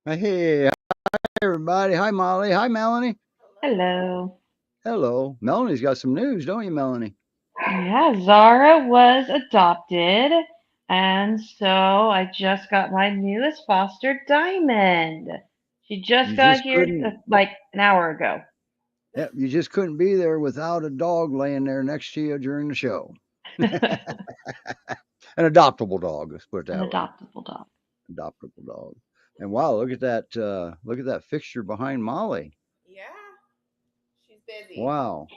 Hey, hi everybody. Hi Molly. Hi Melanie. Hello. Hello. Melanie's got some news, don't you, Melanie? Yeah, Zara was adopted, and so I just got my newest foster diamond. She just You got just here couldn't like an hour ago. Yep, you just couldn't be there without a dog laying there next to you during the show. An An adoptable dog, let's put it that way. adoptable dog. Adoptable dog. And wow, look at that fixture behind Molly. Yeah, she's busy. Wow.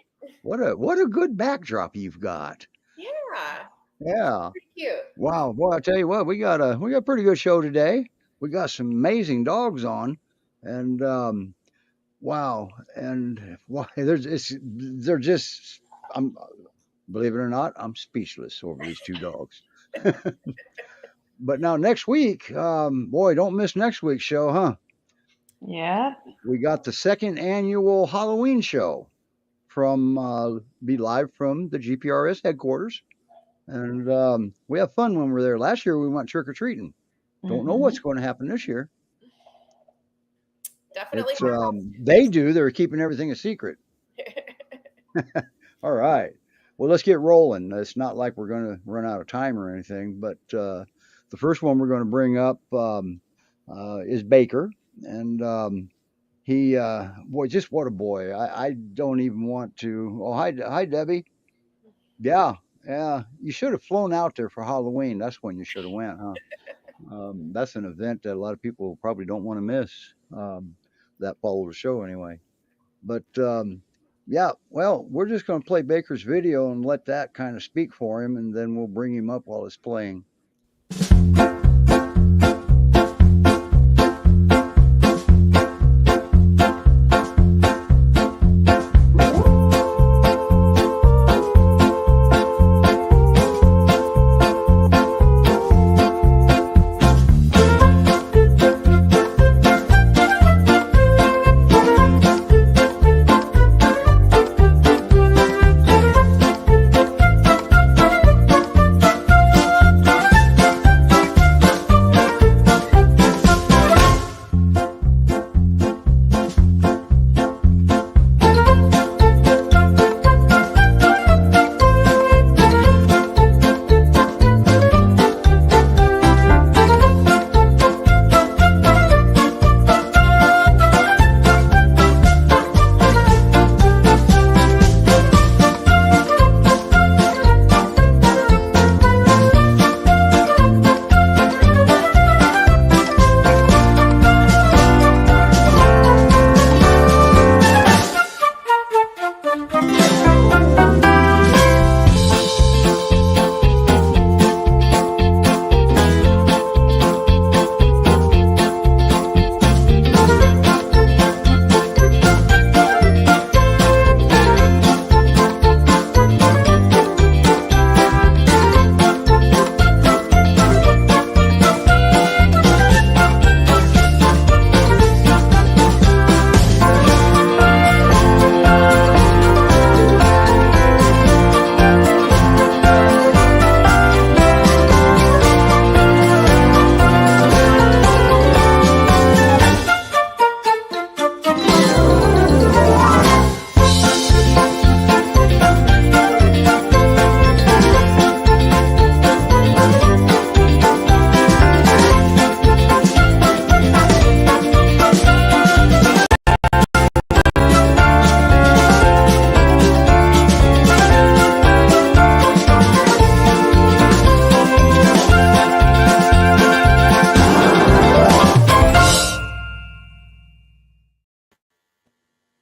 What a good backdrop you've got. Yeah, Yeah. pretty cute. Wow. Boy, I tell you what, we got a pretty good show today. We got some amazing dogs on. And wow, and why they're just I'm believe it or not, I'm speechless over these two dogs. But now next week, boy, don't miss next week's show, huh? Yeah. We got the second annual Halloween show from be live from the GPRS headquarters, and we have fun when we're there. Last year we went trick or treating. Don't know what's Hmm. going to happen this year. Definitely It's more they do. They're keeping everything a secret. costumes. All right. Well, let's get rolling. It's not like we're going to run out of time or anything, but the first one we're going to bring up is Baker. And boy, just what a boy. I don't even want to. Oh, hi, Debbie. Yeah, yeah. You should have flown out there for Halloween. That's when you should have went, huh? That's an event that a lot of people probably don't want to miss. That follow the show anyway. But yeah, well, we're just going to play Baker's video and let that kind of speak for him, and then we'll bring him up while it's playing.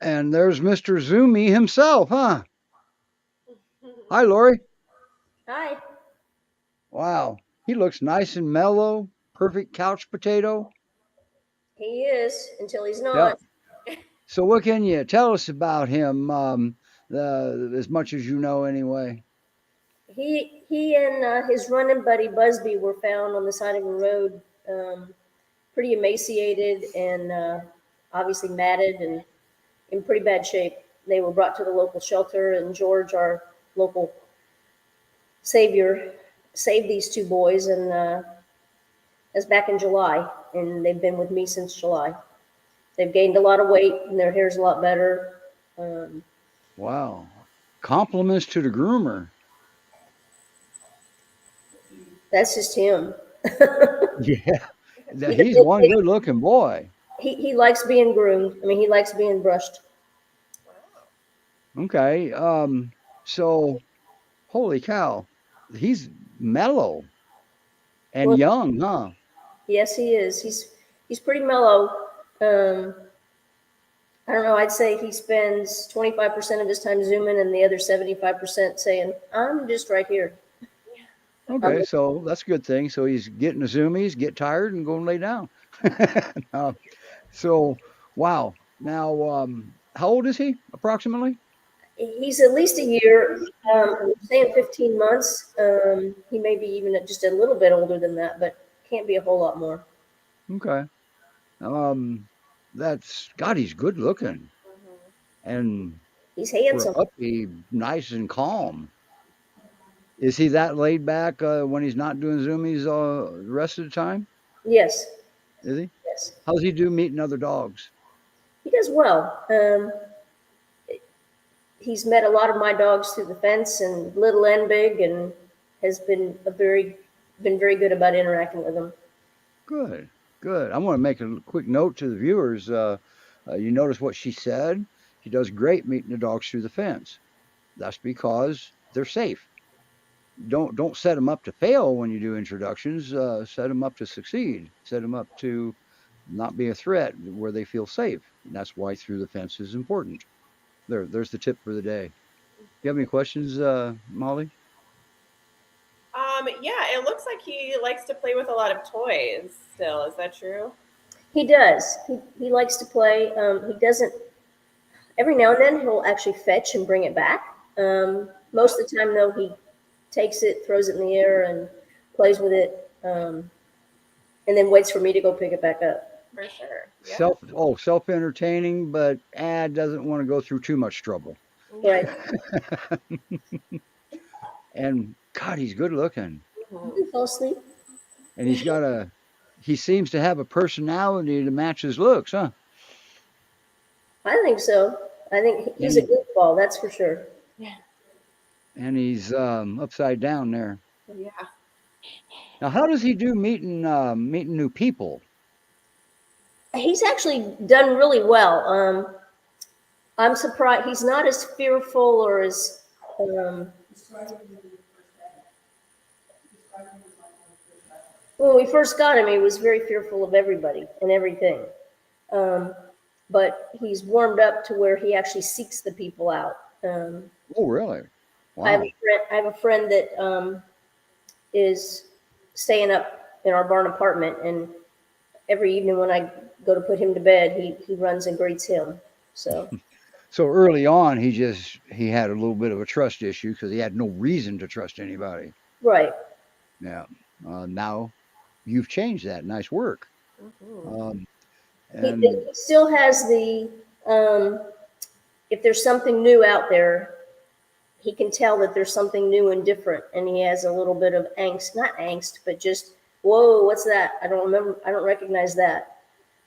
And there's Mr. Zoomy himself, huh? Hi, Lori. Hi. Wow, he looks nice and mellow, perfect couch potato. He is until he's Yeah. not. So, what can you tell us about him? As much as you know, anyway. He and his running buddy Busby were found on the side of a road, pretty emaciated and obviously matted and in pretty bad shape. They were brought to the local shelter, and George, our local savior, saved these two boys, and that's back in July. and they've been with me since July. They've gained a lot of weight, and their hair's a lot better. Um, Wow. Compliments to the groomer. that's just him. Yeah. he, He's one good looking boy. he likes being groomed. I mean, he likes being brushed. Okay. So holy cow. He's mellow and Well, young, huh? yes, he is. He's pretty mellow. Um, I don't know. I'd say he spends 25% of his time zooming, and the other 75% saying, "I'm just right here." Okay, so that's a good thing. So he's getting the zoomies, get tired, and go and lay down. Uh, so, wow. Now, how old is he approximately? He's at least a year. I'm saying 15 months. He may be even just a little bit older than that, but can't be a whole lot more. Okay. Um, that's God. He's good looking, and He's for a handsome. puppy, nice and calm. Is he that laid back when he's not doing zoomies the rest of the time? Yes, Is he? yes. How's he do meeting other dogs? He does well. He's met a lot of my dogs through the fence, and little and big, and has been very good about interacting with them. Good, good. I want to make a quick note to the viewers. You notice what she said? She does great meeting the dogs through the fence. That's because they're safe. Don't set them up to fail when you do introductions. Set them up to succeed. Set them up to not be a threat where they feel safe. And that's why through the fence is important. There's the tip for the day. You have any questions, Molly? Yeah, it looks like he likes to play with a lot of toys still. Is that true? He does. He likes to play. He doesn't. Every now and then he'll actually fetch and bring it back. Most of the time, though, he takes it, throws it in the air, and plays with it, and then waits for me to go pick it back up. For sure. Yeah. Self entertaining, but doesn't want to go through too much trouble. Right. And God, he's good looking. You Mhm. can fall asleep. And he seems to have a personality to match his looks, huh? I think so. I think And he's a he, goofball, that's for sure. Yeah. and he's upside down there. Yeah. Now, how does he do meeting new people? He's actually done really well. I'm surprised he's not as fearful or as um, when we first got him. He was very fearful of everybody and everything. Um, but he's warmed up to where he actually seeks the people out. Oh, really? I have Wow. I have a friend that is staying up in our barn apartment, and every evening when I go to put him to bed, he runs and greets him. So So early on, he had a little bit of a trust issue because he had no reason to trust anybody. right, Yeah. Now you've changed that. Nice work. Mhm. Um, he and still has the um, if there's something new out there, he can tell that there's something new and different, and he has a little bit of angst, not angst, but just whoa, what's that? I don't remember, I don't recognize that,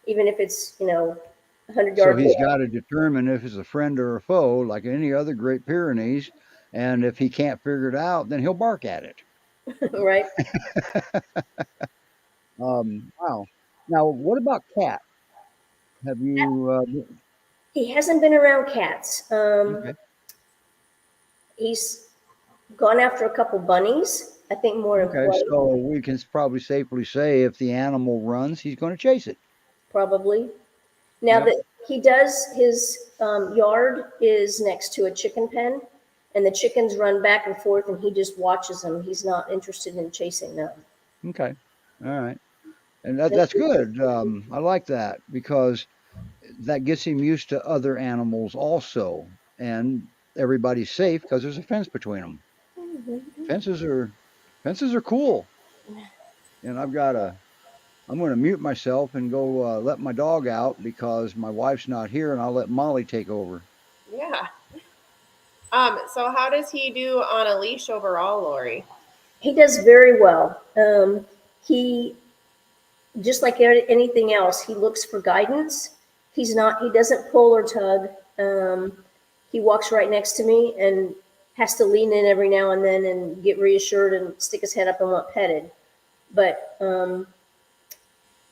even if it's 100 so yards he's got away. to determine if it's a friend or a foe, like any other Great Pyrenees. And if he can't figure it out, then he'll bark at it. Right? Wow. Now, what about cats? Have you? He hasn't been around cats. Okay. He's gone after a couple bunnies, I think more in Okay. play, So we can probably safely say if the animal runs, he's going to chase it. probably. Now Yep. that he does, his yard is next to a chicken pen, and the chickens run back and forth, and he just watches them. He's not interested in chasing them. Okay. All right. And that's good. I like that because that gets him used to other animals also, and everybody's safe because there's a fence between them. Fences are fences are cool. And I'm going to mute myself and go let my dog out because my wife's not here, and I'll let Molly take over. Yeah. So how does he do on a leash overall, Lori? He does very well. He just like anything else, he looks for guidance. He doesn't pull or tug. He walks right next to me and has to lean in every now and then and get reassured and stick his head up and want petted. But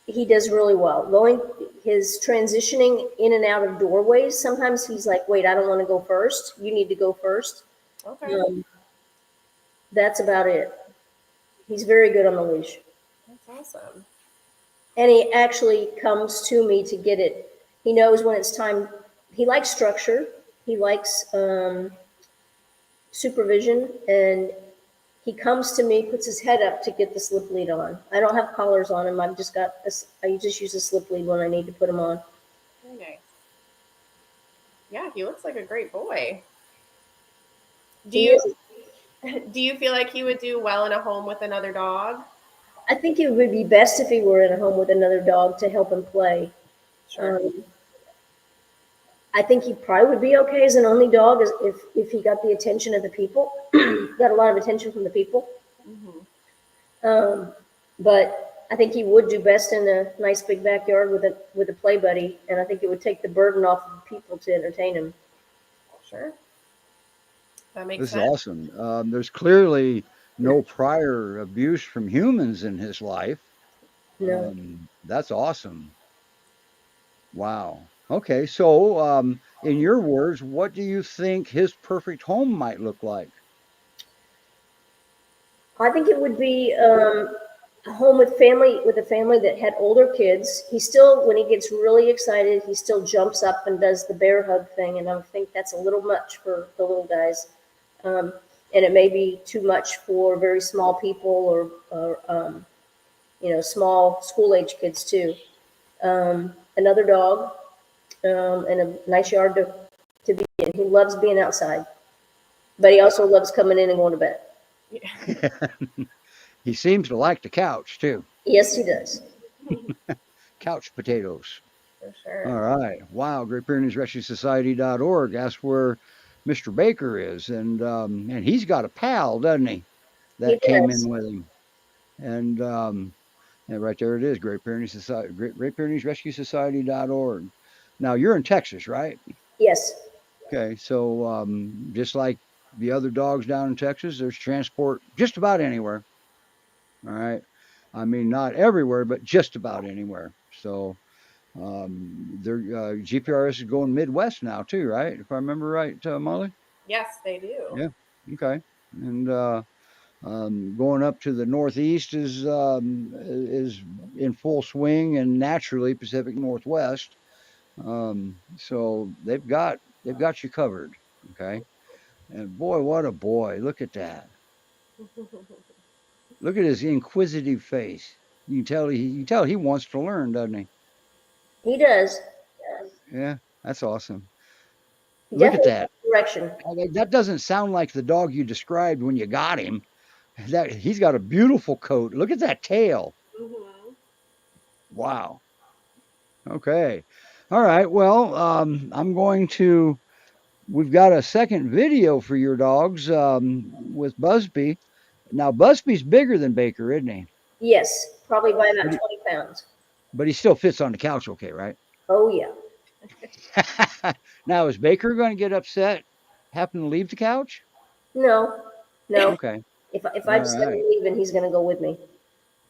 he does really well. Going his transitioning in and out of doorways, sometimes he's like, wait, I don't want to go first. You need to go first. Okay. That's about it. He's very good on the leash. That's awesome. And he actually comes to me to get it. He knows when it's time. He likes structure. He likes supervision, and he comes to me, puts his head up to get the slip lead on. I don't have collars on him. I just use a slip lead when I need to put him on. Very nice. Yeah, he looks like a great boy. Do you feel like he would do well in a home with another dog? I think it would be best if he were in a home with another dog to help him play. Sure. I think he probably would be okay as an only dog if he got the attention of the people. Got a lot of attention from the people. Mm-hmm. But I think he would do best in a nice big backyard with a play buddy, and I think it would take the burden off of people to entertain him. Sure. That makes This is sense. awesome. There's clearly no prior abuse from humans in his life. No. That's awesome. Wow. Okay, so in your words, what do you think his perfect home might look like? I think it would be a home with a family that had older kids. He still, when he gets really excited, he still jumps up and does the bear hug thing, and I think that's a little much for the little guys. And it may be too much for very small people or small school age kids too. Another dog, and a nice yard to be in. He loves being outside, but he also loves coming in and going to bed. He seems to like the couch too. Yes, he does. Couch potatoes. For sure. All right. Wow. GreatPyreneesRescueSociety.org. That's where Mr. Baker is, and he's got a pal, doesn't he? That He came does. in with him, and right there it is. Great Pyrenees Society. Great Pyrenees Rescue Society.org. Now you're in Texas, right? Yes. Okay. So just like the other dogs down in Texas, there's transport just about anywhere. All right. I mean, not everywhere, but just about anywhere. So GPRS is going Midwest now too, right? If I remember right, Molly. Yes, they do. Yeah. Okay. And going up to the Northeast is in full swing, and naturally Pacific Northwest. So they've got you covered. Okay. And boy, what a boy! Look at that. Look at his inquisitive face. You can tell he wants to learn, doesn't he? He does. Yeah, that's awesome. He Look at definitely that. has direction. That doesn't sound like the dog you described when you got him. That he's got a beautiful coat. Look at that tail. Mm-hmm. Wow. Okay. All right. Well, I'm going to. We've got a second video for your dogs with Busby. Now Busby's bigger than Baker, isn't he? Yes, probably by about But he, 20 pounds. but he still fits on the couch, okay, right? Oh, yeah. Now is Baker going to get upset? Happen to leave the couch? No, no. Okay. If I All decide right. to leave, then he's going to go with me.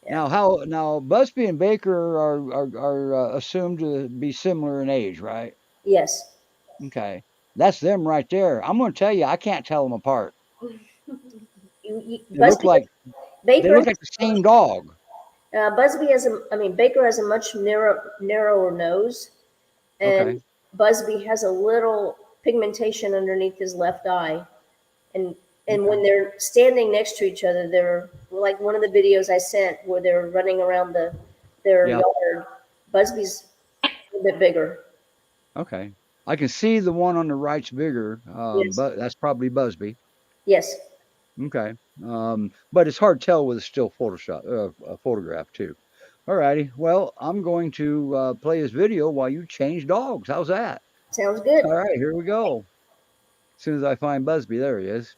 Yeah. Now Busby and Baker are assumed to be similar in age, right? Yes. Okay. That's them right there. I'm going to tell you, I can't tell them apart. They look Busby, like Baker, the same dog. Baker has a much narrower nose, Okay. and Busby has a little pigmentation underneath his left eye, and when Okay. they're standing next to each other, they're like one of the videos I sent where they're running around their Yeah. yard. Busby's a bit bigger. Okay. I can see the one on the right's bigger, Yes. but that's probably Busby. Yes. Okay. But it's hard to tell with a still Photoshop, a photograph too. All righty. Well, I'm going to play his video while you change dogs. How's that? Sounds good. All right, here we go. As soon as I find Busby, there he is.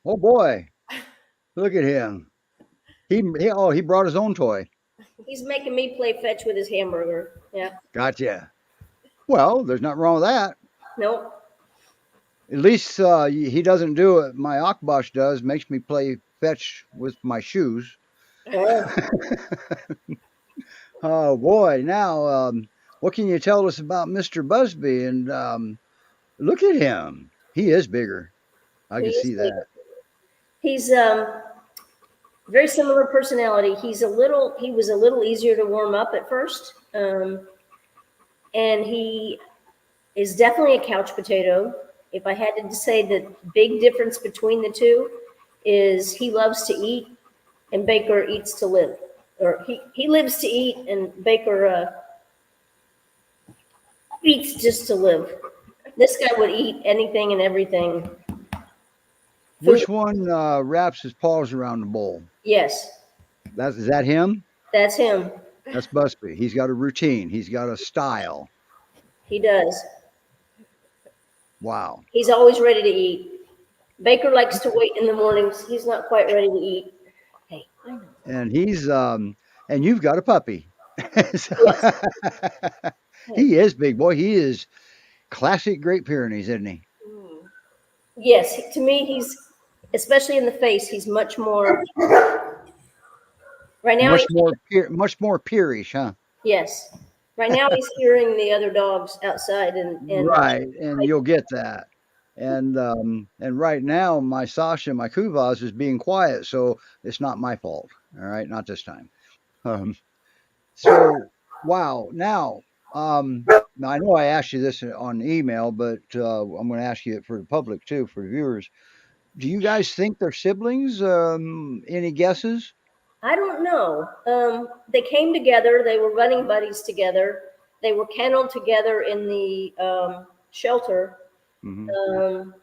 Oh boy, look at him. He brought his own toy. He's making me play fetch with his hamburger. Yeah. Gotcha. Well, there's nothing wrong with that. Nope. At least he doesn't do it. My Akbash does. Makes me play fetch with my shoes. Oh, Oh boy! Now, what can you tell us about Mr. Busby? And look at him. He is bigger. I he can is see big. that. He's very similar personality. He was a little easier to warm up at first, and he is definitely a couch potato. If I had to say the big difference between the two is he loves to eat and Baker eats to live. Or he lives to eat and Baker eats just to live. This guy would eat anything and everything. Food, Which one wraps his paws around the bowl? yes, Is that him? that's him. That's Busby. He's got a routine. He's got a style. He does. Wow. He's always ready to eat. Baker likes to wait in the mornings. He's not quite ready to eat. Hey, I know. And and you've got a puppy. So, Yes. he is big boy. He is classic Great Pyrenees, isn't he? Mm. Yes, to me, he's, especially in the face, he's much more, right now, Much more peerish, huh? yes. Right now, he's hearing the other dogs outside and Right, and you'll get that. And right now, my Sasha, my Kuvaz, is being quiet, so it's not my fault. All right, not this time. Um, so wow. Now I know I asked you this on email, but I'm going to ask you it for the public too, for viewers. Do you guys think they're siblings? Any guesses? I don't know. They came together. They were running buddies together. They were kenneled together in the shelter, Hmm. um,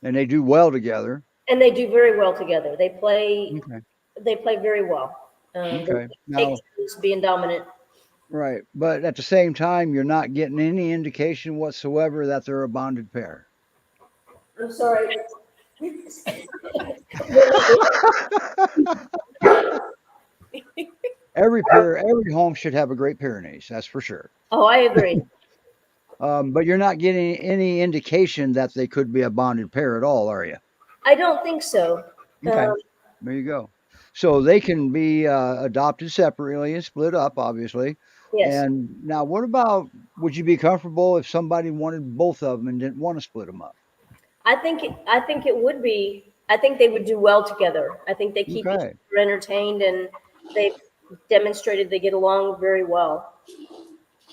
And they do well together. and they do very well together. They play. Okay. They play very well. They Okay. take Now, turns being dominant. right, but at the same time, you're not getting any indication whatsoever that they're a bonded pair. I'm sorry. Every home should have a Great Pyrenees, that's for sure. Oh, I agree. But you're not getting any indication that they could be a bonded pair at all, are you? I don't think so. Okay, Um, there you go. So they can be adopted separately and split up, obviously. yes, And now, what about? Would you be comfortable if somebody wanted both of them and didn't want to split them up? I think it would be. I think they would do well together. I think they keep each Okay, other entertained, and they've demonstrated they get along very well.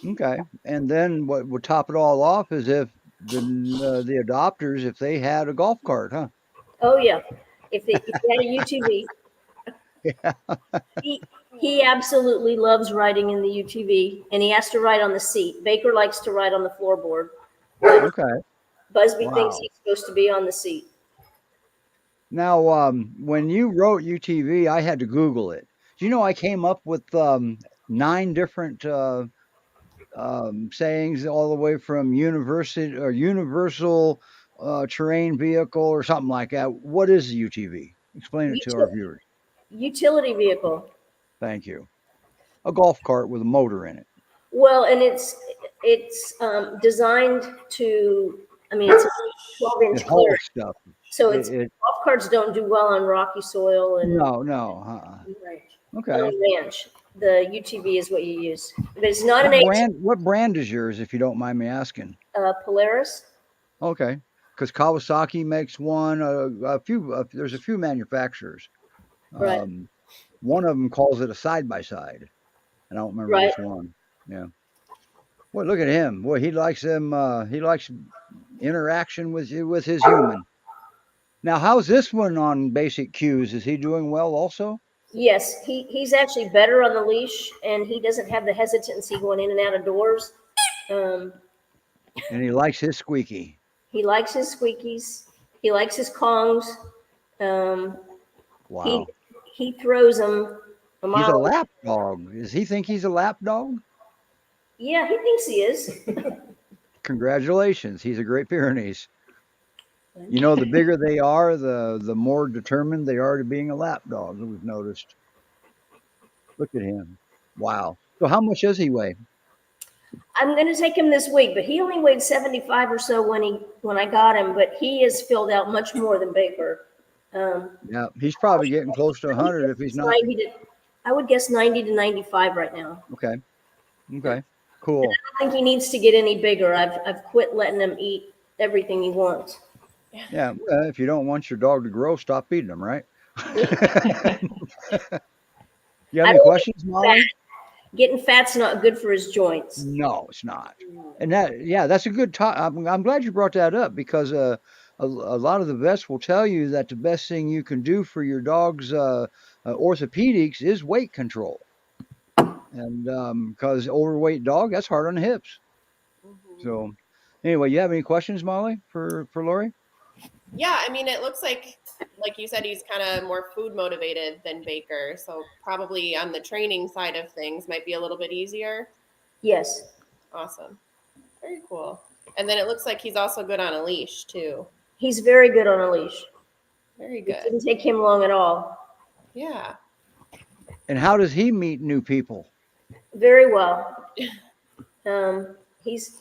okay. And then what would top it all off is if the adopters, if they had a golf cart, huh? Oh yeah, if he had a UTV, Yeah. he he absolutely loves riding in the UTV, and he has to ride on the seat. Baker likes to ride on the floorboard, but Okay. Busby thinks Wow. he's supposed to be on the seat. Now, when you wrote UTV, I had to Google it. Do you know I came up with 9 different sayings, all the way from university or universal terrain vehicle or something like that. What is a UTV? Explain it to our Util- viewers. Utility vehicle. Thank you. A golf cart with a motor in it. Well, and it's designed to. I mean, it's a 12-inch It clear, hauls stuff. so It, it's it golf carts don't do well on rocky soil and no. Okay. on ranch. The UTV is what you use, but it's not an H What brand is yours, if you don't mind me asking? Polaris. Okay. Because Kawasaki makes one. A few. There's a few manufacturers. Right, Um, one of them calls it a side by side. I don't remember right. which one. Yeah. Boy, look at him. Boy, he likes them. He likes interaction with you, with his human. Now, how's this one on basic cues? Is he doing well also? Yes, he's actually better on the leash, and he doesn't have the hesitancy going in and out of doors. Um, And he likes his squeaky. he likes his squeakies. He likes his kongs. Um, he Wow. he throws them a He's a mile. lap dog. Does he think he's a lap dog? Yeah, he thinks he is. Congratulations. He's a Great Pyrenees. You know, the bigger they are, the more determined they are to being a lap dog. We've noticed. Look at him. Wow. So how much does he weigh? I'm going to take him this week, but he only weighed 75 or so when I got him, but he has filled out much more than Baker. Um, Yeah, he's probably getting close to I would 100 guess if he's it's not. 90 to, I would guess 90 to 95 right now. Okay. Okay. Cool. I think he needs to get any bigger. I've quit letting him eat everything he wants. Yeah. If you don't want your dog to grow, stop feeding him, right? Yeah. You have I any don't want him questions, fat. Molly? Getting fat's not good for his joints. No, it's not. And that, yeah, that's a good talk. I'm glad you brought that up because a lot of the vets will tell you that the best thing you can do for your dog's orthopedics is weight control. And because overweight dog, that's hard on the hips. Mhm. So, anyway, you have any questions, Molly, for Lori? Yeah, I mean, it looks like you said, he's kind of more food motivated than Baker, so probably on the training side of things might be a little bit easier. Yes, Awesome, very cool. And then it looks like he's also good on a leash too. he's very good on a leash. Very It good. didn't take him long at all. Yeah. And how does he meet new people? Very well. He's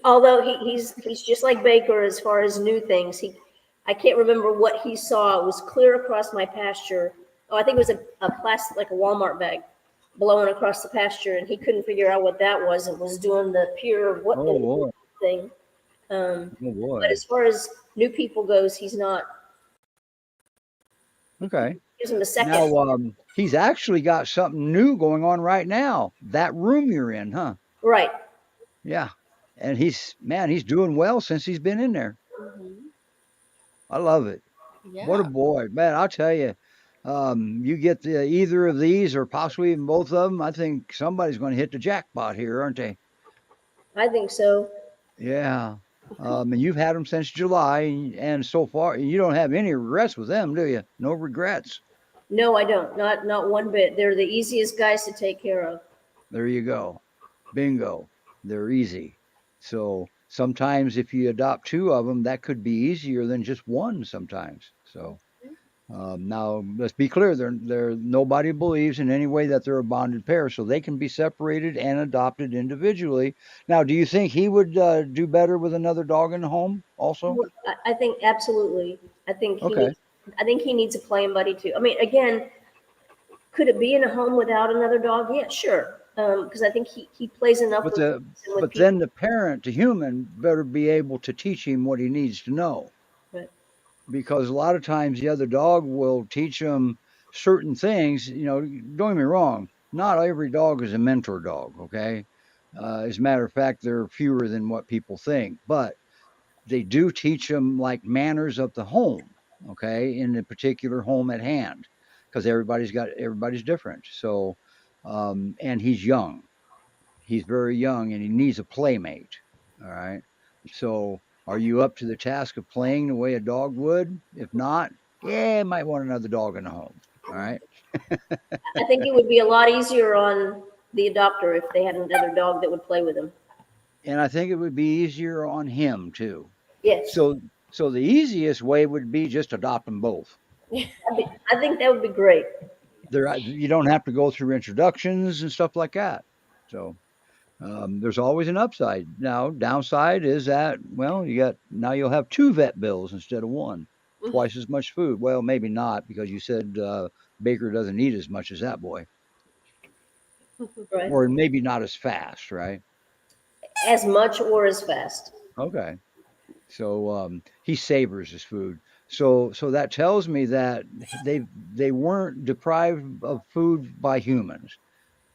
although he's just like Baker as far as new things. I can't remember what he saw. It was clear across my pasture. Oh, I think it was a plastic, like a Walmart bag, blowing across the pasture, and he couldn't figure out what that was. It was doing the pure what Oh in the boy, world thing. oh But boy. as far as new people goes, he's not. Okay. Gives him a second. Now, he's actually got something new going on right now. That room you're in, huh? Right. Yeah. And he's doing well since he's been in there. Hmm. I love it. What a Yeah. boy, man! I'll tell you, you get either of these or possibly even both of them. I think somebody's going to hit the jackpot here, aren't they? I think so. Yeah. And you've had them since July, and so far you don't have any regrets with them, do you? No regrets. No, I don't. Not one bit. They're the easiest guys to take care of. There you go. Bingo. They're easy. So sometimes if you adopt two of them, that could be easier than just one sometimes. So now let's be clear, they're nobody believes in any way that they're a bonded pair, so they can be separated and adopted individually. Now, do you think he would do better with another dog in the home also? I think absolutely. I think he Okay. needs. I think he needs a playing buddy too. I mean, again, could it be in a home without another dog? Yeah, sure. Because I think he plays enough But with dogs the and with but people. then the parent, the human, better be able to teach him what he needs to know. But Because a lot of times the other dog will teach them certain things. Don't get me wrong, not every dog is a mentor dog, okay? As a matter of fact, there are fewer than what people think, but they do teach them like manners of the home, okay, in the particular home at hand, because everybody's different. So, and he's young, he's very young, and he needs a playmate. All right. So, are you up to the task of playing the way a dog would? If not, yeah, might want another dog in the home. All right. I think it would be a lot easier on the adopter if they had another dog that would play with them. And I think it would be easier on him too. Yes, So, so the easiest way would be just adopt them both. I think that would be great. You don't have to go through introductions and stuff like that. So, there's always an upside. Now, downside is that, well, you'll have two vet bills instead of one, twice as much food. Well, maybe not because you said Baker doesn't eat as much as that boy, Right. or maybe not as fast, right? As much or as fast. Okay, so he savors his food. So that tells me that they weren't deprived of food by humans.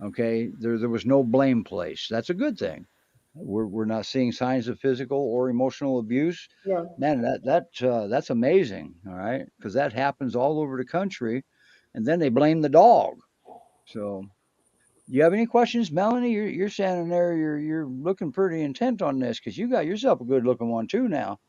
Okay, there was no blame placed. That's a good thing. We're not seeing signs of physical or emotional abuse. No. Man, that's amazing. All right, because that happens all over the country, and then they blame the dog. So, do you have any questions, Melanie? You're standing there. You're looking pretty intent on this because you got yourself a good looking one too now.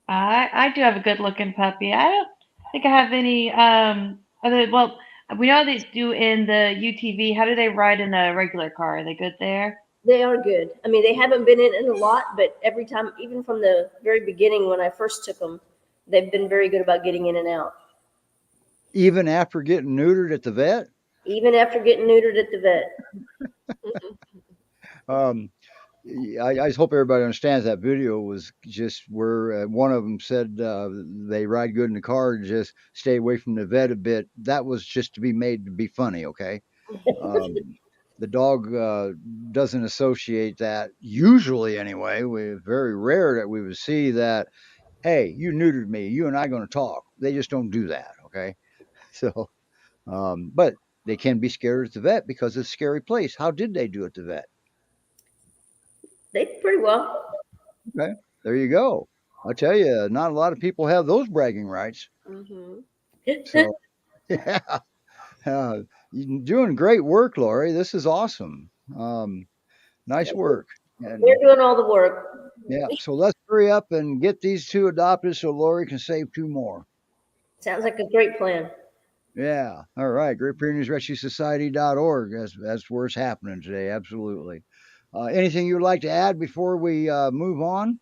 I do have a good looking puppy. I don't think I have any other well we know they do in the UTV. How do they ride in a regular car? Are they good there? They are good. I mean, they haven't been in a lot, but every time, even from the very beginning when I first took them, they've been very good about getting in and out. Even after getting neutered at the vet? Even after getting neutered at the vet. Um, I just hope everybody understands that video was just where one of them said they ride good in the car, just stay away from the vet a bit. That was just to be made to be funny, okay? Um, the dog doesn't associate that usually anyway. Very rare that we would see that. Hey, you neutered me. You and I going to talk. They just don't do that, okay? So, but they can be scared at the vet because it's a scary place. How did they do at the vet? They did pretty well. Okay, there you go. I'll tell you, not a lot of people have those bragging rights. Mm-hmm. So, yeah, you're doing great work, Lori. This is awesome. Nice work. And They're doing all the work. yeah, so let's hurry up and get these two adopted so Lori can save two more. Sounds like a great plan. Yeah. All right. Great Pyrenees Rescue Society.org. That's where it's happening today. Absolutely. Anything you would like to add before we move on?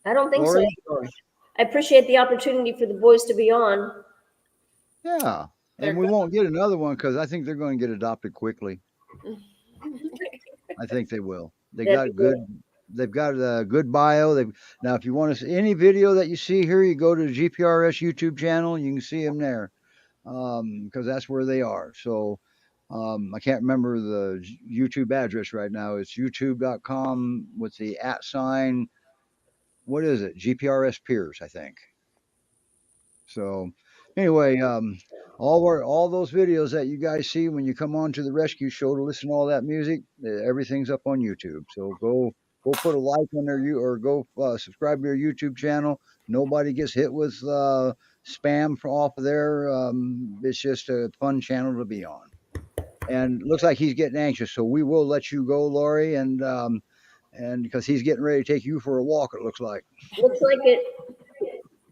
I don't think Lori? so. I appreciate the opportunity for the boys to be on. Yeah. They're And we good. won't get another one because I think they're going to get adopted quickly. I think they will. They That'd got be good. They've got a good bio. Now, if you want to see any video that you see here, you go to the GPRS YouTube channel. You can see them there because that's where they are. So I can't remember the YouTube address right now. It's youtube.com with the @ sign. What is it? GPRS Peers, I think. So anyway, all those videos that you guys see when you come on to the rescue show to listen to all that music, everything's up on YouTube. So go put a like on there, you or go subscribe to your YouTube channel. Nobody gets hit with spam from off of there. It's just a fun channel to be on. And looks like he's getting anxious, so we will let you go, Lori, and because he's getting ready to take you for a walk. It looks like. Looks like it.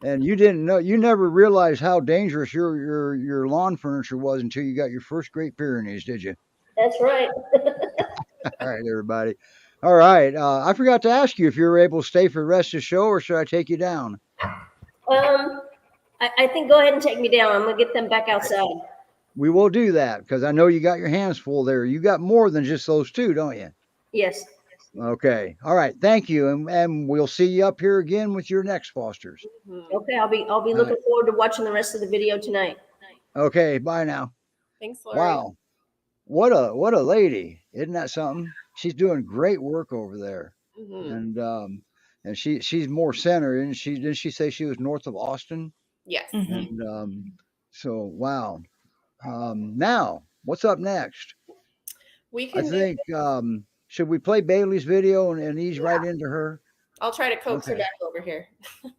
And you didn't know, you never realized how dangerous your lawn furniture was until you got your first Great Pyrenees, did you? That's right. All right, everybody. All right. I forgot to ask you if you were able to stay for the rest of the show, or should I take you down? I think go ahead and take me down. I'm gonna get them back outside. We will do that because I know you got your hands full there. You got more than just those two, don't you? Yes. Okay. All right. Thank you, and we'll see you up here again with your next fosters. Okay. I'll be looking forward to watching the rest of the video tonight. Okay. Bye now. Thanks, Lori. Wow. What a lady. Isn't that something? She's doing great work over there. Mm-hmm. And she's more center, and didn't she say she was north of Austin? Yes. Mhm. And so wow. Now what's up next? We I can think should we play Bailey's video and ease right into her? I'll try to coax her Okay. back over here.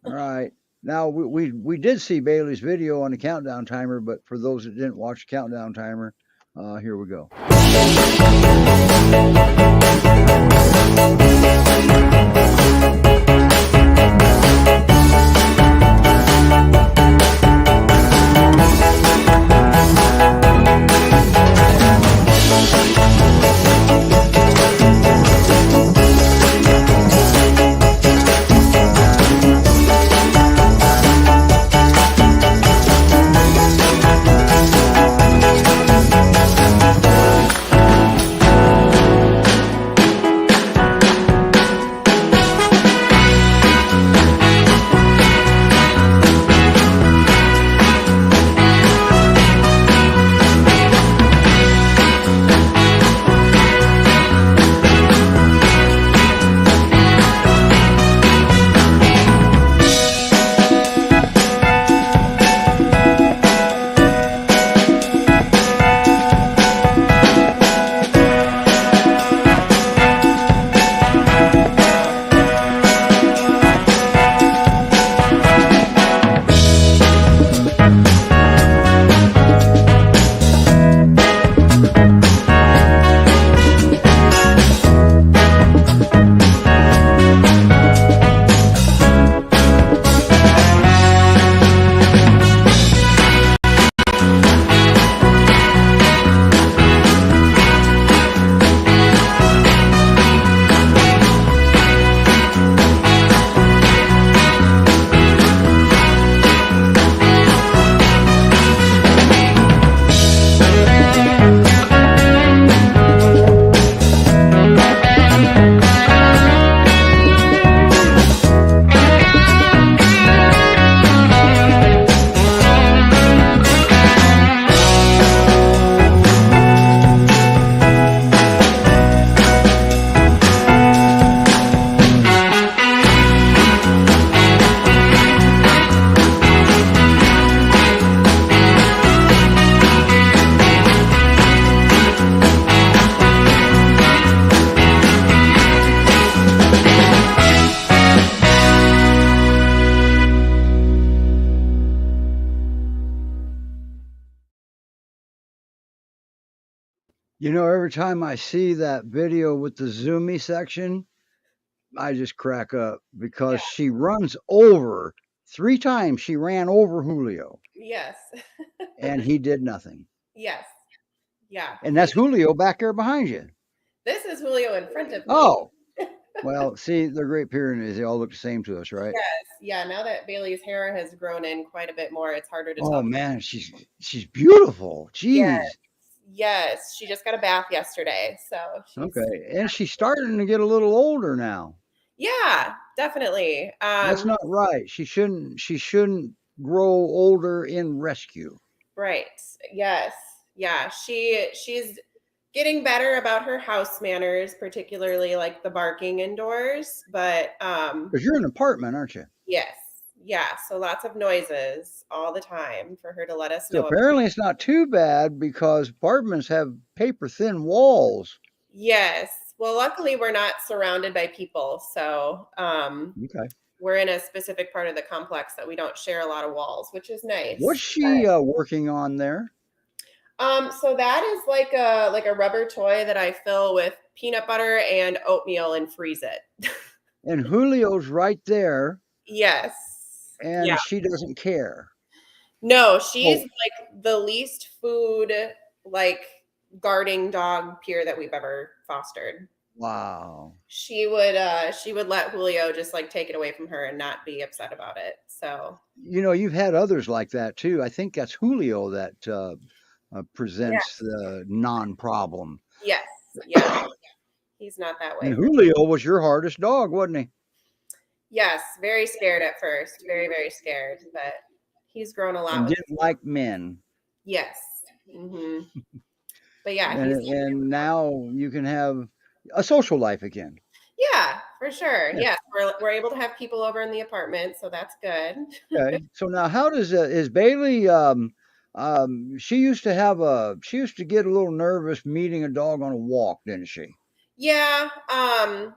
All right. Now we did see Bailey's video on the countdown timer, but for those that didn't watch the countdown timer, here we go. You know, every time I see that video with the zoomy section, I just crack up because Yeah. she runs over 3 times. She ran over Julio, Yes. and he did nothing. Yes. Yeah. And that's Julio back there behind you. This is Julio in front of me. Oh, well, see, they're Great Pyrenees. They all look the same to us, right? Yes. Yeah. Now that Bailey's hair has grown in quite a bit more, it's harder to Oh tell. man, she's beautiful. Yes. Jeez. Yes. She just got a bath yesterday. So she's, Okay, and she's starting to get a little older now. yeah, definitely. That's not right. She shouldn't grow older in rescue. Right. Yes. Yeah. She's getting better about her house manners, particularly like the barking indoors. But Because you're in an apartment, aren't you? yes. Yeah. So lots of noises all the time for her to let us So know. apparently it's not too bad because apartments have paper thin walls. Yes. Well, luckily we're not surrounded by people. So Okay. we're in a specific part of the complex that we don't share a lot of walls, which is What's nice. she working on there? So that is like a rubber toy that I fill with peanut butter and oatmeal and freeze it. And Julio's right there, Yes. Yeah. and she doesn't care. No, she's Oh, like the least food like guarding dog peer that we've ever fostered. wow. She would let Julio just like take it away from her and not be upset about it. So You know, you've had others like that too. I think that's Julio that yeah. presents the non-problem. Yes. Yeah. He's not that And way. Julio was your hardest dog, wasn't he? Yes, very scared at first. Very, very scared. But he's grown a lot And with didn't like men. yes. Hmm. But yeah, And now you can have a social life again. yeah, for sure. Yeah. Yes, we're able to have people over in the apartment, so that's good. Okay. So now, how does is Bailey? She used to get a little nervous meeting a dog on a walk, didn't she? Yeah, and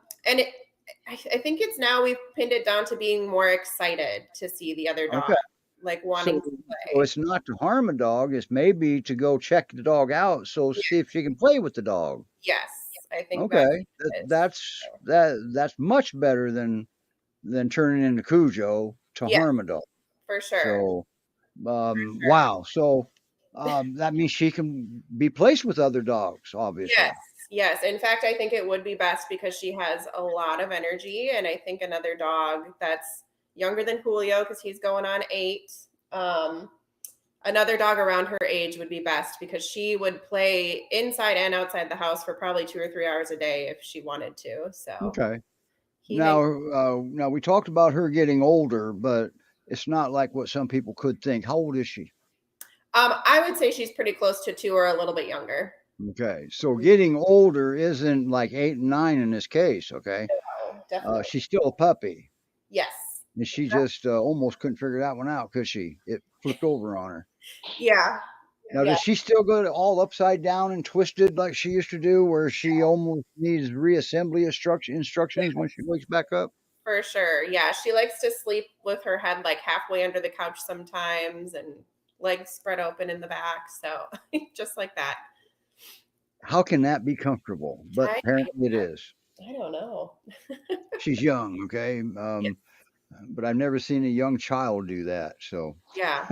I think it's now we've pinned it down to being more excited to see the other dog, Okay. like So, wanting to so play. it's not to harm a dog. It's maybe to go check the dog out, so Yeah, see if she can play with the dog. yes, I think that's Okay. what it is. That's much better than turning into Cujo to Yeah, harm a dog. for sure. So, For sure. wow. So, that means she can be placed with other dogs, Yes, obviously. yes. In fact, I think it would be best because she has a lot of energy, and I think another dog that's younger than Julio because he's going on 8. Um, Another dog around her age would be best because she would play inside and outside the house for probably 2 or 3 hours a day if she wanted to. So Okay. he hangs. Now we talked about her getting older, but it's not like what some people could think. How old is she? I would say she's pretty close to 2 or a little bit younger. Okay. So getting older isn't like 8 and 9 in this case. Okay. So definitely. She's still a puppy, Yes. and she just almost couldn't figure that one out because it flipped over on her. Yeah. Now, Yeah. does she still go all upside down and twisted like she used to do, where she almost needs reassembly instructions when she wakes back up? For sure. Yeah. She likes to sleep with her head like halfway under the couch sometimes and legs spread open in the back. So just like that. How can that be comfortable? But I, apparently it is. I don't know. She's young, okay? Yeah. But I've never seen a young child do that. So, Yeah.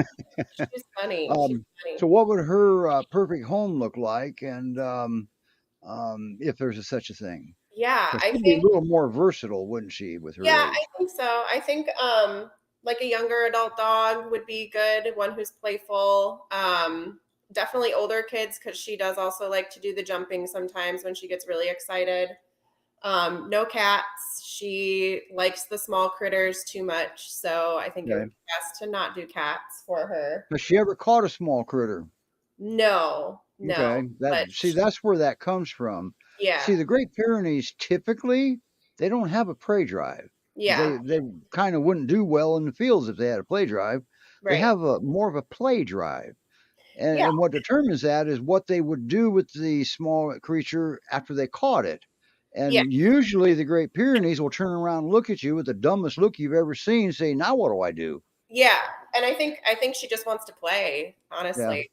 She's funny. She's um, funny. so what would her perfect home look like, and if there's such a thing? Yeah. Because I she'd be a think, little more versatile, wouldn't she, with her yeah, I age? think so. I think like a younger adult dog would be good, one who's playful. Definitely older kids because she does also like to do the jumping sometimes when she gets really excited. No cats. She likes the small critters too much. So I think it would Okay. be best to not do cats for her. Has she ever caught a small critter? No, no. Okay, But that's where that comes from. yeah, See, the Great Pyrenees typically they don't have a prey drive. yeah, They kind of wouldn't do well in the fields if they had a play drive. They right. have a more of a play drive. Yeah, And what determines that is what they would do with the small creature after they caught it. yeah, And usually the Great Pyrenees will turn around and look at you with the dumbest look you've ever seen, say, "Now what do I do?" yeah. And I think she just wants to play, Yeah. honestly,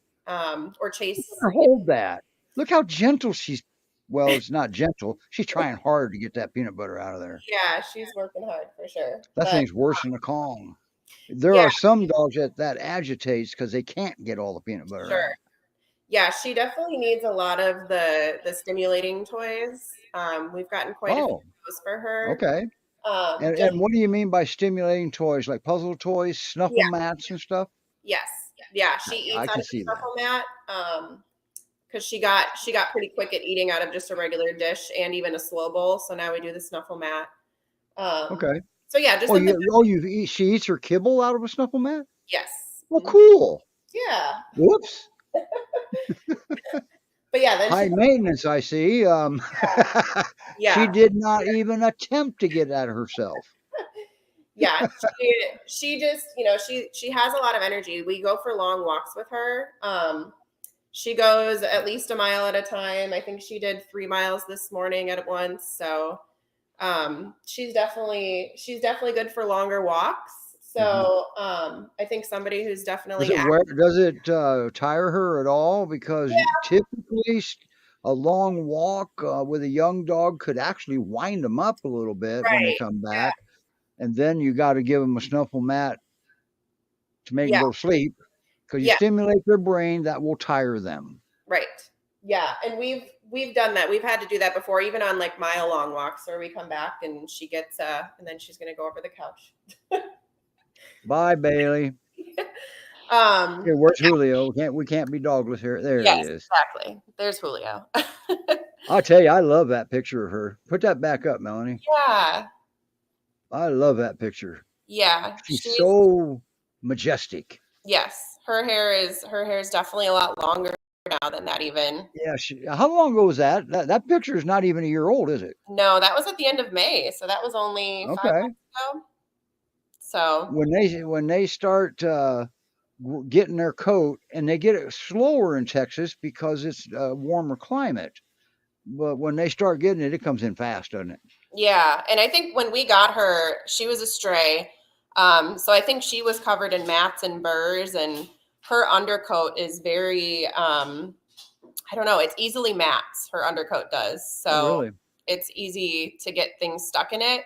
or chase. Or hold that. Look how gentle she's. Well, it's not gentle. She's trying hard to get that peanut butter out of there. Yeah, she's working hard for sure. That But thing's worse than a Kong. There yeah, are some dogs that agitates because they can't get all the peanut butter sure. out. Yeah, she definitely needs a lot of the stimulating toys. We've gotten quite a few Oh, of those for her. okay. Just And what do you mean by stimulating toys? Like puzzle toys, snuffle yeah, mats and stuff? yes, yeah. She I eats out can of the see that. snuffle mat. Because she got pretty quick at eating out of just a regular dish and even a slow bowl. So now we do the snuffle mat. Um, Okay. so yeah, just something. She eats her kibble out of a snuffle mat? Yes. Well, cool. Yeah. Whoops. But yeah, then she High maintenance, I see. She yeah. did not even attempt to get at herself. Yeah. She just, she has a lot of energy. We go for long walks with her. She goes at least a mile at a time. I think she did 3 miles this morning at once. So she's definitely good for longer walks. Mhm. So I think somebody who's Does definitely it wear? Does it tire her at all? Because typically, a long walk with a young dog could actually wind them up a little bit when they right. come back, and then you got to give them a snuffle mat to make them Yeah. go to sleep. Because you Yeah. stimulate their brain, that will tire them. Right. Yeah. And we've done that. We've had to do that before, even on like mile long walks where we come back and she gets and then she's gonna go over the couch. Bye, Bailey. um Here, where's Julio? We can't be dogless here. There he yes, is. exactly. There's Julio. I'll tell you, I love that picture of her. Put that back up, Melanie. Yeah. I love that picture. Yeah. She's so majestic. Yes. Her hair is definitely a lot longer now than that even. Yeah. How long ago was that? That picture is not even a year old, is it? No, that was at the end of May, so that was only 5 Okay. months ago. So When they start getting their coat, and they get it slower in Texas because it's a warmer climate. But when they start getting it, it comes in fast, doesn't it? yeah, and I think when we got her, she was a stray. So I think she was covered in mats and burrs, and her undercoat is very, I don't know, it's easily mats. Her undercoat does, Oh, so really? it's easy to get things stuck in it.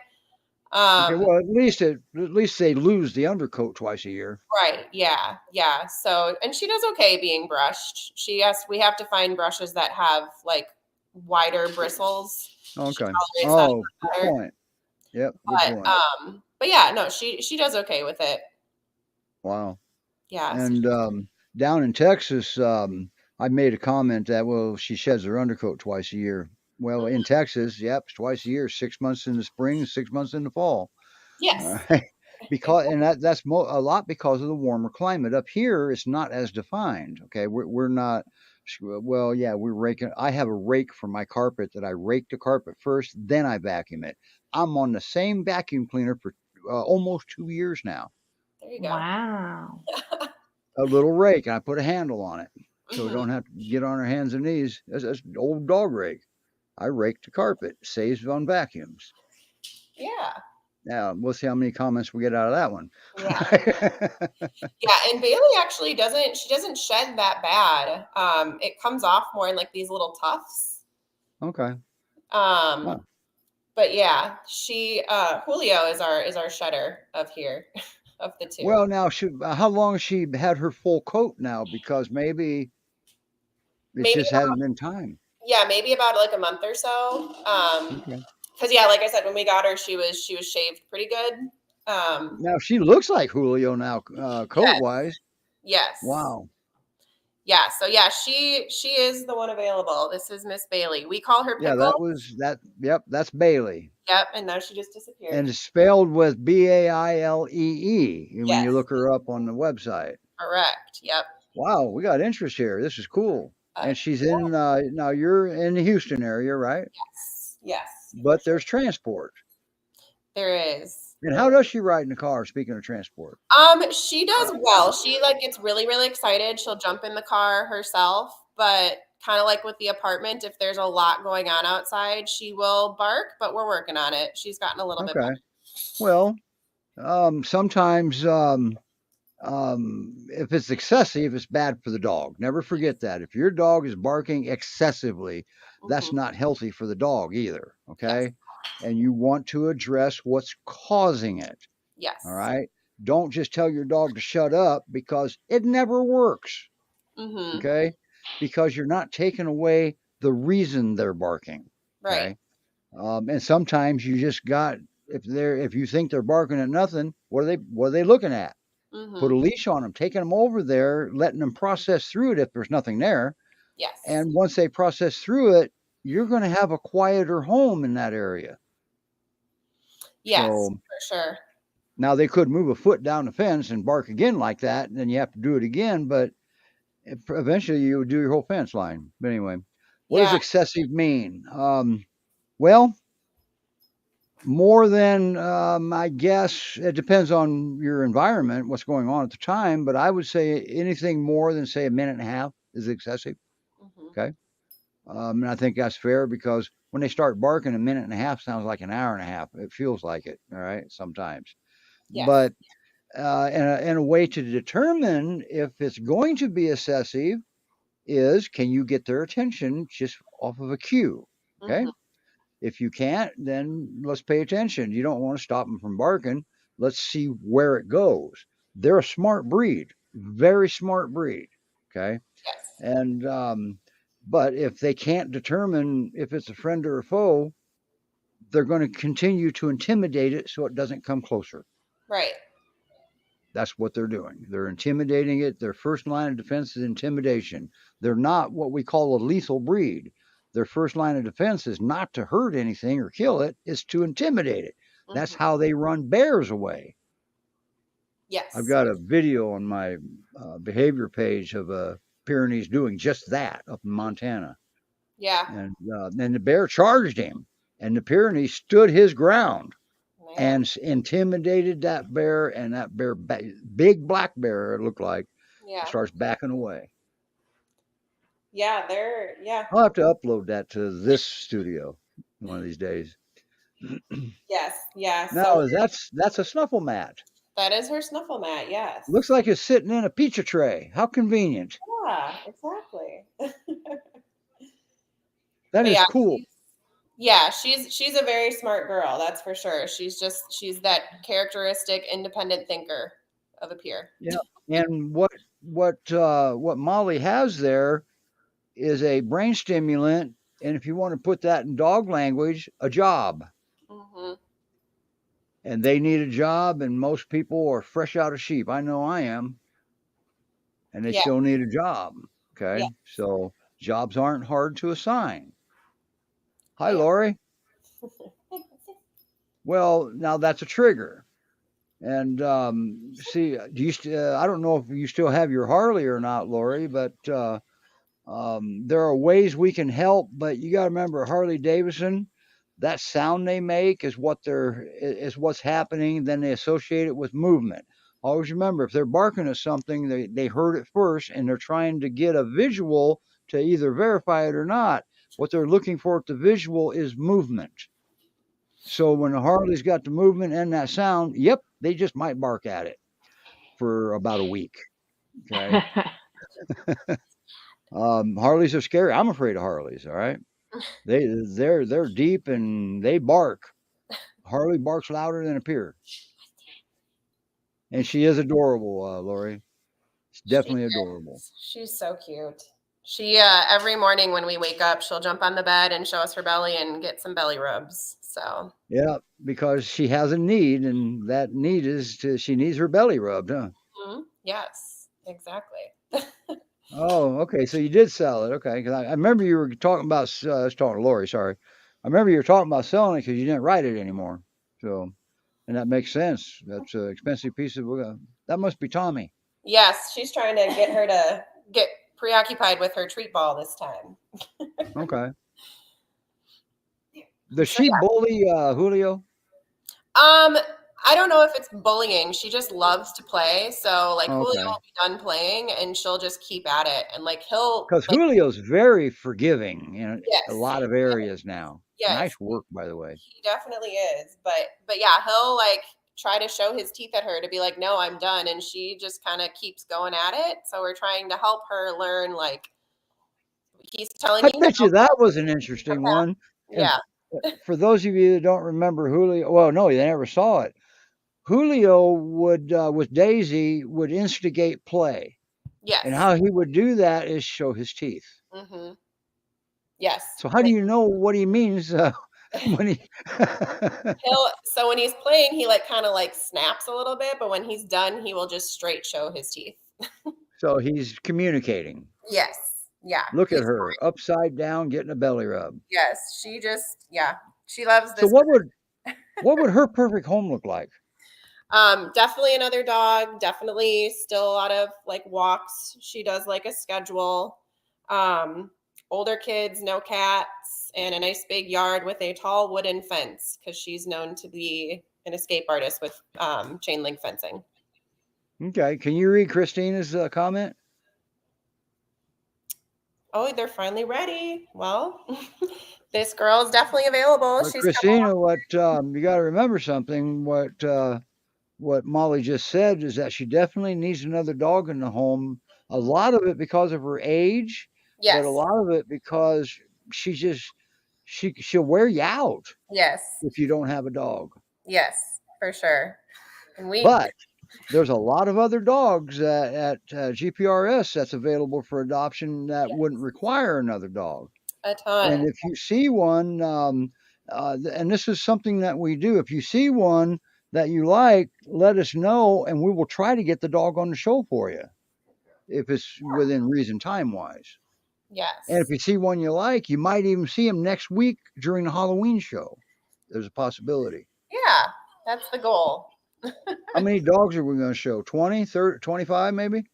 Okay. Um, Well, at least they lose the undercoat twice a year. right, yeah, yeah. So, and she does okay being brushed. We have to find brushes that have like wider bristles. She Okay. tolerates that Oh, good better. point. Yep. Good point. But yeah, no, she does okay with it. Wow. Yeah. So And down in Texas, I made a comment that, well, she sheds her undercoat twice a year. Well, in Texas, yep, it's twice a year, 6 months in the spring, 6 months in the fall. All yes. right. That's a lot because of the warmer climate. Up here, it's not as defined. Okay, we're not. Well, yeah, we're raking. I have a rake for my carpet that I rake the carpet first, then I vacuum it. I'm on the same vacuum cleaner for almost 2 years now. There you go. Wow. A little rake, and I put a handle on it, so we Hmm. don't have to get on our hands and knees. That's an old dog rake. I rake the carpet, saves on vacuums. Yeah. Now we'll see how many comments we get out of that one. Yeah. Yeah. And Bailey actually she doesn't shed that bad. It comes off more in like these little tufts. Okay. Um, Wow. but yeah, Julio is our shedder of here, of the two. Well, now, how long has she had her full coat now? Because maybe it Maybe just hasn't been time. yeah, maybe about like a month or so. Okay. Because yeah, like I said, when we got her, she was shaved pretty good. Um, Now she looks like Julio now, coat yes, wise. yes, Wow. yeah. So yeah, she is the one available. This is Miss Bailey. We call her Yeah, Pickle. that was that. Yep, that's Bailey, Yep, and now she just disappeared. and it's spelled with Bailee when you Yes, look her up on the website. correct. Yep. Wow, we got interest here. This is cool. And she's Yeah, in. Now you're in the Houston area, right? yes, yes, for But sure. there's transport. There is. And how does she ride in the car? Speaking of transport. She does well. She like gets really, really excited. She'll jump in the car herself, but kind of like with the apartment, if there's a lot going on outside, she will bark, but we're working on it. She's gotten a little bit Okay. Well, sometimes if it's excessive, it's bad for the dog. Never forget that. If your dog is barking excessively, that's Mhm. not healthy for the dog either. Yes. Okay. And you want to address what's causing it. All Yes. right. Don't just tell your dog to shut up because it never works. Mhm. Okay. Because you're not taking away the reason they're barking. Right. Okay. And sometimes you just got, if you think they're barking at nothing, what are they looking at? Put a Mhm. leash on them, taking them over there, letting them process through it if there's nothing there. Yes. And once they process through it, you're going to have a quieter home in that area. Yes, So for sure. now they could move a foot down the fence and bark again like that, and then you have to do it again. But eventually you would do your whole fence line. But anyway, what does Yeah. excessive mean? Well, more than I guess it depends on your environment, what's going on at the time. But I would say anything more than say a minute and a half is excessive. Mhm. Okay. And I think that's fair because when they start barking, a minute and a half sounds like an hour and a half. It feels like it, all right, sometimes. Yes. But and a way to determine if it's going to be excessive is can you get their attention just off of a cue? Okay. Mhm. If you can't, then let's pay attention. You don't want to stop them from barking. Let's see where it goes. They're a smart breed, very smart breed. Okay. Yes. And but if they can't determine if it's a friend or a foe, they're going to continue to intimidate it so it doesn't come closer. Right. That's what they're doing. They're intimidating it. Their first line of defense is intimidation. They're not what we call a lethal breed. Their first line of defense is not to hurt anything or kill it, it's to intimidate it. That's Mhm. how they run bears away. I've Yes. got a video on my behavior page of a Pyrenees doing just that up in Montana. Yeah. And then the bear charged him, and the Pyrenees stood his ground Man. and intimidated that bear, and that bear, big black bear, it looked like, Yeah. starts backing away. Yeah, they're yeah. I'll have to upload that to this studio one of these days. Yes. Yeah. So Now, that's a snuffle mat. that is her snuffle mat. Yes. Looks like it's sitting in a pizza tray. How convenient. Yeah, exactly. That But is yeah, cool. she's a very smart girl, that's for sure. She's that characteristic independent thinker of a peer. Yeah. And what Molly has there is a brain stimulant, and if you want to put that in dog language, a job. Mhm. And they need a job, and most people are fresh out of sheep. I know I am, and they Yeah. still need a job. Yeah. Okay, so jobs aren't hard to assign. Hi, Yeah. Lori. Well, now that's a trigger. And see, I don't know if you still have your Harley or not, Lori, but there are ways we can help. But you got to remember, Harley Davidson, that sound they make is what's happening. Then they associate it with movement. Always remember, if they're barking at something, they heard it first, and they're trying to get a visual to either verify it or not. What they're looking for at the visual is movement. So when the Harley's got the movement and that sound, yep, they just might bark at it for about a week. Okay. Harleys are scary. I'm afraid of Harleys. All right. They're deep and they bark. Harley barks louder than a peer, and she is adorable, Lori. It's She definitely adorable. is. She's so cute. She every morning when we wake up, she'll jump on the bed and show us her belly and get some belly rubs. So Yeah, because she has a need, and that need is she needs her belly rubbed, huh? yes, exactly. Oh, okay. So you did sell it, okay? Because I remember you were talking about. I was talking to Lori. Sorry, I remember you were talking about selling it because you didn't write it anymore. So, and that makes sense. That's an expensive piece of. That must be Tommy. Yes, she's trying to get her to get preoccupied with her treat ball this time. Okay. Does So she bully Julio? I don't know if it's bullying. She just loves to play. So like Julio Okay. will be done playing and she'll just keep at it. And like he'll Because like Julio's very forgiving in a yes, lot of areas now. yes, Nice work, by the way. he definitely is. But yeah, he'll like try to show his teeth at her to be like, no, I'm done. And she just kind of keeps going at it. So we're trying to help her learn, like, he's telling I you bet no. you that was an interesting Okay. one. And Yeah. for those of you that don't remember Julio, well, no, you never saw it. Julio would, with Daisy, would instigate play. And Yes. how he would do that is show his teeth. Mm-hmm. Yes. So how do you know what he means when he? So when he's playing, he like kind of like snaps a little bit, but when he's done, he will just straight show his teeth. So he's communicating. Yes. Yeah. Look at He's her, upside down, getting a belly rub. yes. She just she loves So this. what would her perfect home look like? Definitely another dog. Definitely still a lot of like walks. She does like a schedule. Um, Older kids, no cats, and a nice big yard with a tall wooden fence because she's known to be an escape artist with chain link fencing. Okay, can you read Christina's comment? Oh, they're finally ready. Well, this girl is definitely available. But She's Christina, what you got to remember something. What Molly just said is that she definitely needs another dog in the home. A lot of it because of her age, but yes, a lot of it because she just she'll wear you out yes, if you don't have a dog. yes, for sure. And we But there's a lot of other dogs at GPRS that's available for adoption that wouldn't require another dog. a ton. And if you see one, and this is something that we do, if you see one that you like, let us know, and we will try to get the dog on the show for you if it's within reason time wise. And if Yes. you see one you like, you might even see him next week during the Halloween show. There's a possibility. Yeah, that's the goal. How many dogs are we going to show? 20, 30, 25 maybe?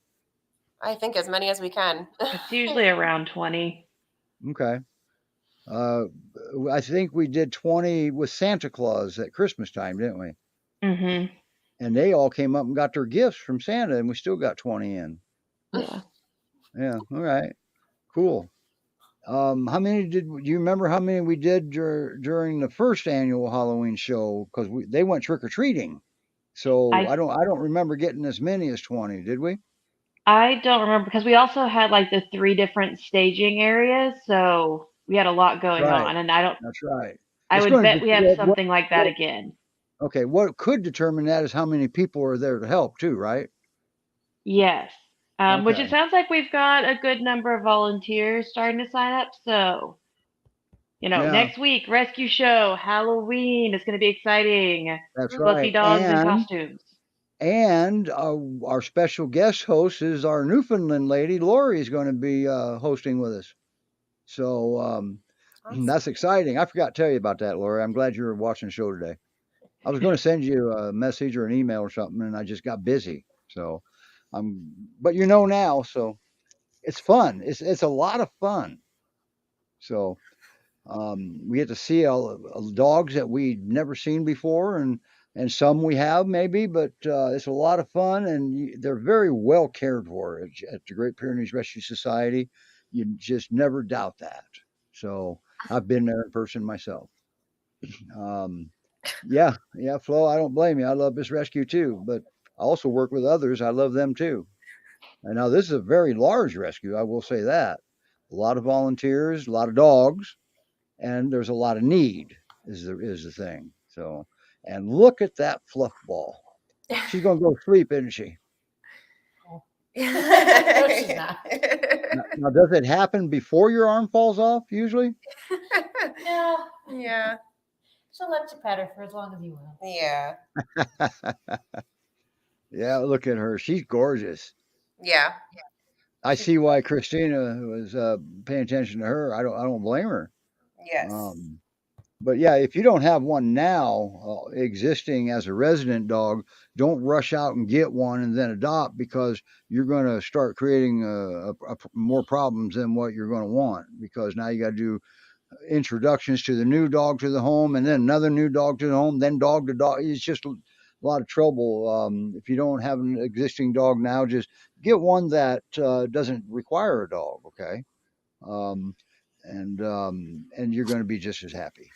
I think as many as we can. It's usually around 20. Okay. Uh, I think we did 20 with Santa Claus at Christmas time, didn't we? Mhm. And they all came up and got their gifts from Santa, and we still got 20 in. Yeah. Yeah. All right. Cool. How many did you remember? How many we did during the first annual Halloween show? Because they went trick or treating. So I I don't remember getting as many as 20. Did we? I don't remember because we also had like the 3 different staging areas, so we had a lot That's going right. on, and That's right. I It's would going bet to we have something like that again. okay. What could determine that is how many people are there to help too, right? Yes. Which it Okay. sounds like we've got a good number of volunteers starting to sign up, so Yeah, next week, rescue show, Halloween. It's going to be exciting. that's Fluffy right. dogs in costumes. And our special guest host is our Newfoundland lady, Lori, is going to be hosting with us. So Awesome. that's exciting. I forgot to tell you about that, Lori. I'm glad you were watching the show today. I was going to send you a message or an email or something, and I just got busy. So but you know now, so it's fun. It's a lot of fun. So we get to see dogs that we've never seen before, and some we have maybe, but it's a lot of fun, and they're very well cared for at the Great Pyrenees Rescue Society. You just never doubt that. So I've been there in person myself. Um, yeah, Flo, I don't blame you. I love this rescue too, but I also work with others. I love them too. And now this is a very large rescue. I will say that. A lot of volunteers, a lot of dogs, and there's a lot of need is the thing. So, and look at that fluff ball. She's gonna go to sleep, isn't she? No, she's not. Now, does it happen before your arm falls off usually? No, Yeah. she'll let you pet her for as long as you want. Yeah. Yeah, look at her. She's gorgeous. Yeah. I see why Christina was paying attention to her. I don't blame her. Yes. But yeah, if you don't have one now existing as a resident dog, don't rush out and get one and then adopt because you're going to start creating more problems than what you're going to want because now you got to do introductions to the new dog to the home and then another new dog to the home, then dog to dog. It's just a lot of trouble. If you don't have an existing dog now, just get one that doesn't require a dog, okay? Um, and you're going to be just as happy.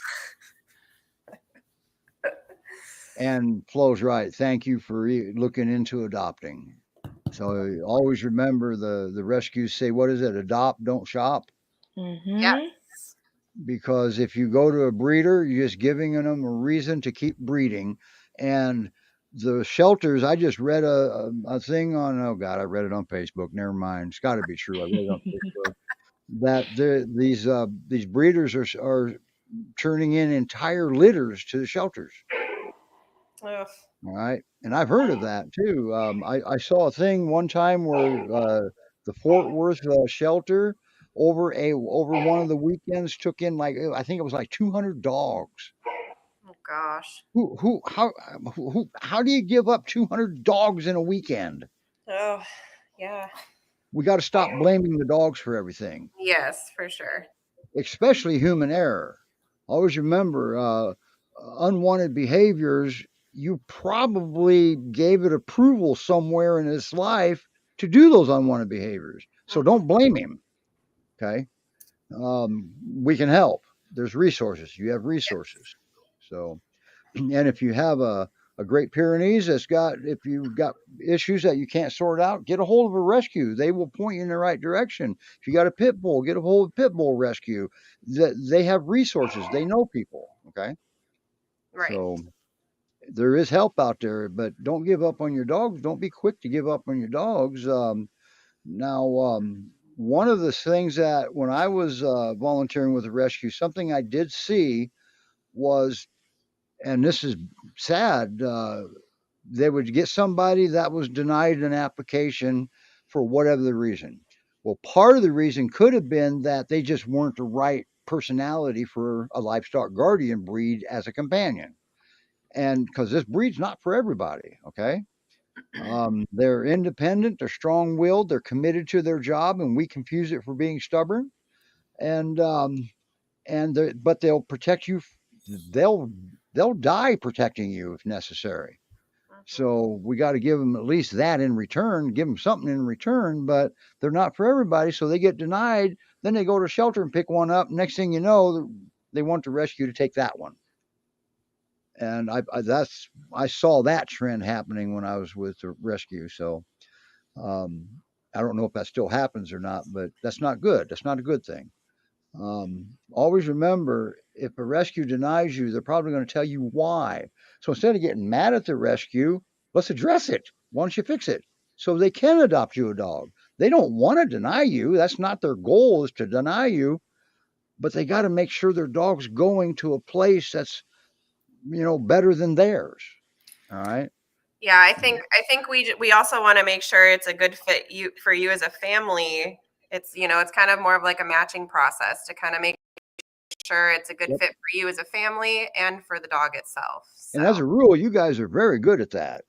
And Flo's right. Thank you for looking into adopting. So always remember the rescues say, what is it? Adopt, don't shop. Mhm. Yes. Because if you go to a breeder, you're just giving them a reason to keep breeding. And the shelters, I just read a thing on, oh God, I read it on Facebook. Never mind. It's got to be true. I read it on Facebook that these breeders are turning in entire litters to the shelters. Ugh. All right. And I've heard of that too. I saw a thing one time where the Fort Worth shelter over one of the weekends took in like I think it was like 200 dogs. Oh gosh. How do you give up 200 dogs in a weekend? Oh, yeah. We got to stop blaming the dogs for everything, Yes, for sure. especially human error. Always remember, unwanted behaviors. You probably gave it approval somewhere in his life to do those unwanted behaviors. So Hmm. don't blame him. Okay. We can help. There's resources. You have resources. So, and if you have a Great Pyrenees if you've got issues that you can't sort out, get a hold of a rescue. They will point you in the right direction. If you got a pit bull, get a hold of pit bull rescue. They have resources. They know people. Okay. Right. So there is help out there, but don't give up on your dogs. Don't be quick to give up on your dogs. One of the things that when I was volunteering with a rescue, something I did see was, and this is sad, they would get somebody that was denied an application for whatever the reason. Well, part of the reason could have been that they just weren't the right personality for a livestock guardian breed as a companion. And because this breed's not for everybody, okay? They're independent, they're strong willed, they're committed to their job, and we confuse it for being stubborn. And but they'll protect you. They'll they'll die protecting you if necessary. Hmm. So we got to give them at least that in return, give them something in return, but they're not for everybody. So they get denied. Then they go to shelter and pick one up. Next thing you know, they want the rescue to take that one. And I saw that trend happening when I was with the rescue. So um, I don't know if that still happens or not, but that's not good. That's not a good thing. Always remember, if a rescue denies you, they're probably going to tell you why. So instead of getting mad at the rescue, let's address it. Why don't you fix it? So they can adopt you a dog. They don't want to deny you. That's not their goal, is to deny you, but they got to make sure their dog's going to a place that's, better than theirs. All right. Yeah, I think we also want to make sure it's a good fit you for you as a family. It's kind of more of like a matching process to kind of make sure it's a good Yep. fit for you as a family and for the dog itself. So, And as a rule, you guys are very good at that.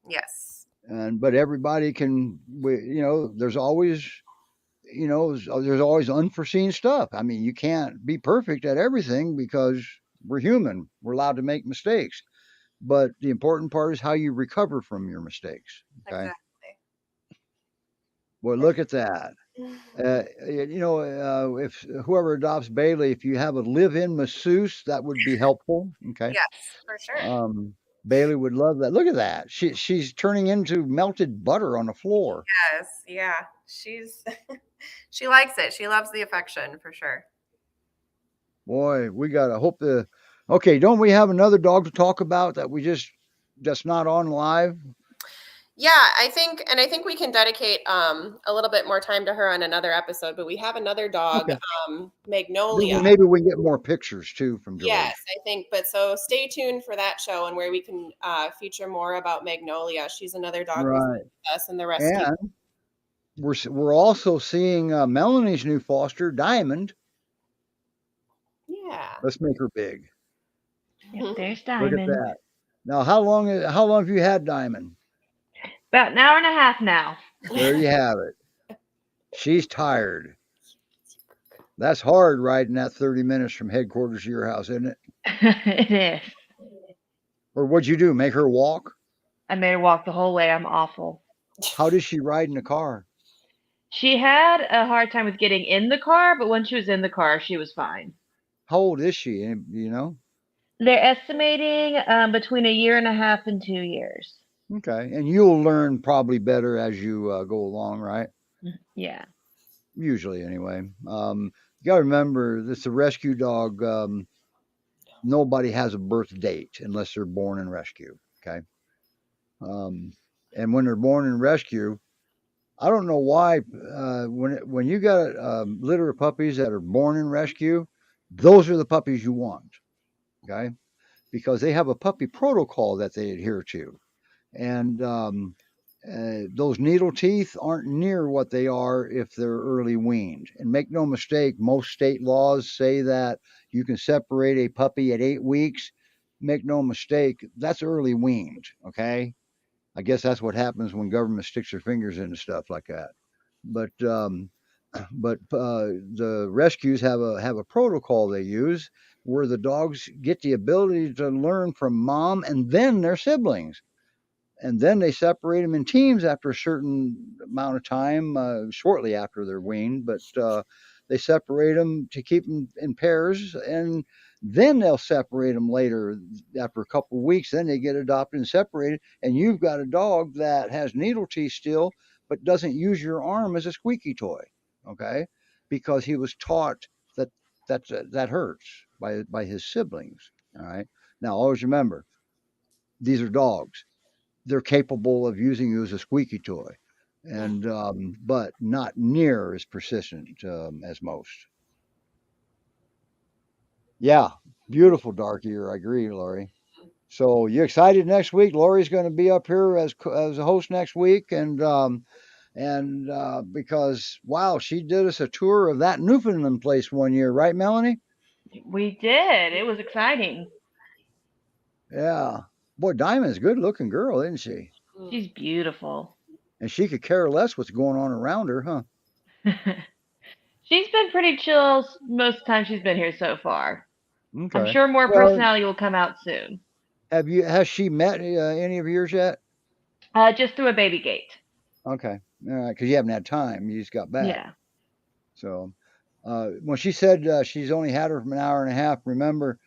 yes. And but everybody can, there's always there's always unforeseen stuff. I mean, you can't be perfect at everything because we're human. We're allowed to make mistakes. But the important part is how you recover from your mistakes. Okay. Exactly. Well, look at that. If whoever adopts Bailey, if you have a live-in masseuse, that would be helpful. Okay. Yes, for sure. Um, Bailey would love that. Look at that. She's turning into melted butter on the floor. Yes, yeah. She's she likes it. She loves the affection for sure. Boy, we gotta hope the. Okay, don't we have another dog to talk about that's not on live? Yeah, I think we can dedicate a little bit more time to her on another episode, but we have another dog, Okay. Magnolia. Maybe we can get more pictures too from Yes, George. I think. But so stay tuned for that show and where we can feature more about Magnolia. She's another dog who's Right. with us in the rescue. And we're also seeing Melanie's new foster, Diamond. Yeah. Let's make her big. Yep, there's Look at Diamond. that. Now, how long have you had Diamond? About an hour and a half now. There you have it. She's tired. That's hard riding that 30 minutes from headquarters to your house, isn't it? It is. Or what'd you do? Make her walk? I made her walk the whole way. I'm awful. How does she ride in the car? She had a hard time with getting in the car, but when she was in the car, she was fine. How old is she? Do you know? They're estimating between a year and a half and 2 years. Okay, and you'll learn probably better as you go along, right? Yeah. Usually, anyway. You got to remember, this is a rescue dog. Nobody has a birth date unless they're born in rescue. Okay, um, and when they're born in rescue, I don't know why. When you got a litter of puppies that are born in rescue, those are the puppies you want. Okay, because they have a puppy protocol that they adhere to, and those needle teeth aren't near what they are if they're early weaned. And make no mistake, most state laws say that you can separate a puppy at 8 weeks. Make no mistake, that's early weaned. Okay, I guess that's what happens when government sticks their fingers into stuff like that. But the rescues have a protocol they use where the dogs get the ability to learn from mom and then their siblings, and then they separate them in teams after a certain amount of time, shortly after they're weaned. But they separate them to keep them in pairs, and then they'll separate them later after a couple of weeks. Then they get adopted and separated, and you've got a dog that has needle teeth still, but doesn't use your arm as a squeaky toy, okay? Because he was taught that that hurts by his siblings. All right. Now always remember, these are dogs, they're capable of using you as a squeaky toy, and but not near as persistent as most. Yeah, beautiful dark ear. I agree, Lori. So you excited next week? Lori's going to be up here as a host next week, and because wow, she did us a tour of that Newfoundland place one year, right, Melanie? We did. It was exciting. Yeah. Boy, Diamond's a good looking girl, isn't she? She's beautiful. And she could care less what's going on around her, huh? She's been pretty chill most of the time she's been here so far. I'm Okay. sure more Well, personality will come out soon. has she met any of yours yet? Just through a baby gate. Okay. All right. Because you haven't had time. You just got back. Yeah. So when she said she's only had her for an hour and a half, remember,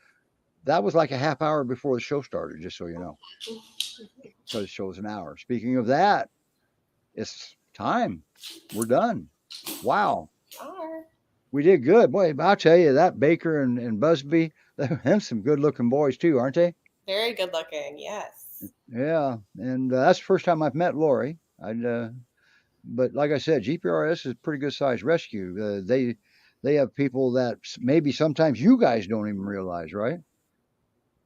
that was like a half hour before the show started, just so you know. Because the show's an hour. Speaking of that, it's time. We're done. Wow. We did good. Boy, I'll tell you, that Baker and Busby, they're some good looking boys too, aren't they? Very good looking, yes. Yeah. And that's the first time I've met Lori. But like I said, GPRS is a pretty good sized rescue. They have people that maybe sometimes you guys don't even realize, right?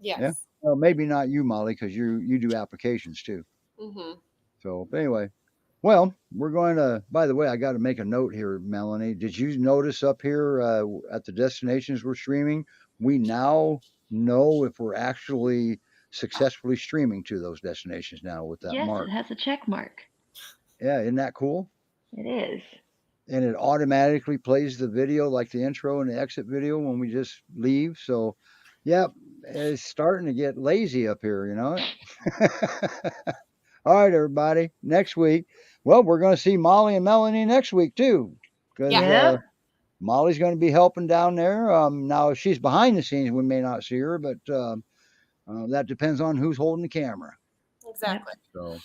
Yes. Yeah. Well, maybe not you, Molly, because you do applications too. Mm-hmm. So anyway, well, we're going to. By the way, I got to make a note here, Melanie. Did you notice up here at the destinations we're streaming, we now know if we're actually successfully streaming to those destinations now with that Yes, mark? it has a check mark. Yeah, isn't that cool? It is. And it automatically plays the video like the intro and the exit video when we just leave. So, yeah, it's starting to get lazy up here, you know. All right, everybody. Next week, well, we're going to see Molly and Melanie next week too, because Yep. Molly's going to be helping down there. Now, if she's behind the scenes, we may not see her, but that depends on who's holding the camera. Exactly. So.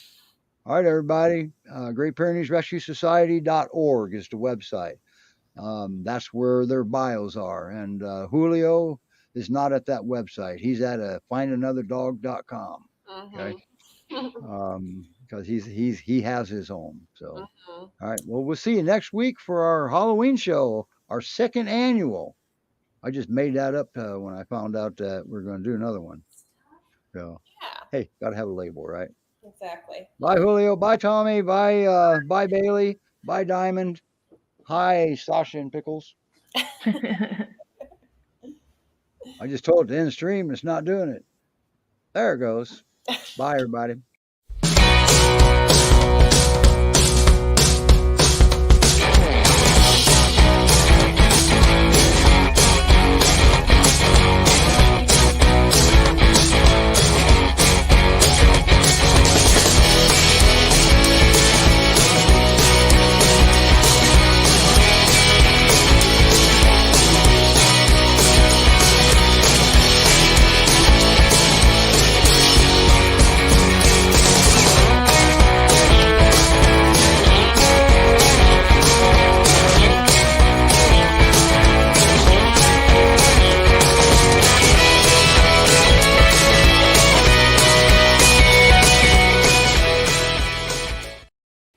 All right, everybody. Great Pyrenees Rescue Society.org is the website. That's where their bios are. And Julio is not at that website. He's at findanother.dog.com. Okay. Because he has his own. So, all right. Well, we'll see you next week for our Halloween show, our second annual. I just made that up when I found out that we're going to do another one. So, hey, got to have a label, right? Exactly. Bye, Julio. Bye, Tommy. Bye, Bailey. Bye, Diamond. Hi, Sasha and Pickles. I just told it to end the stream. It's not doing it. There it goes. Bye, everybody.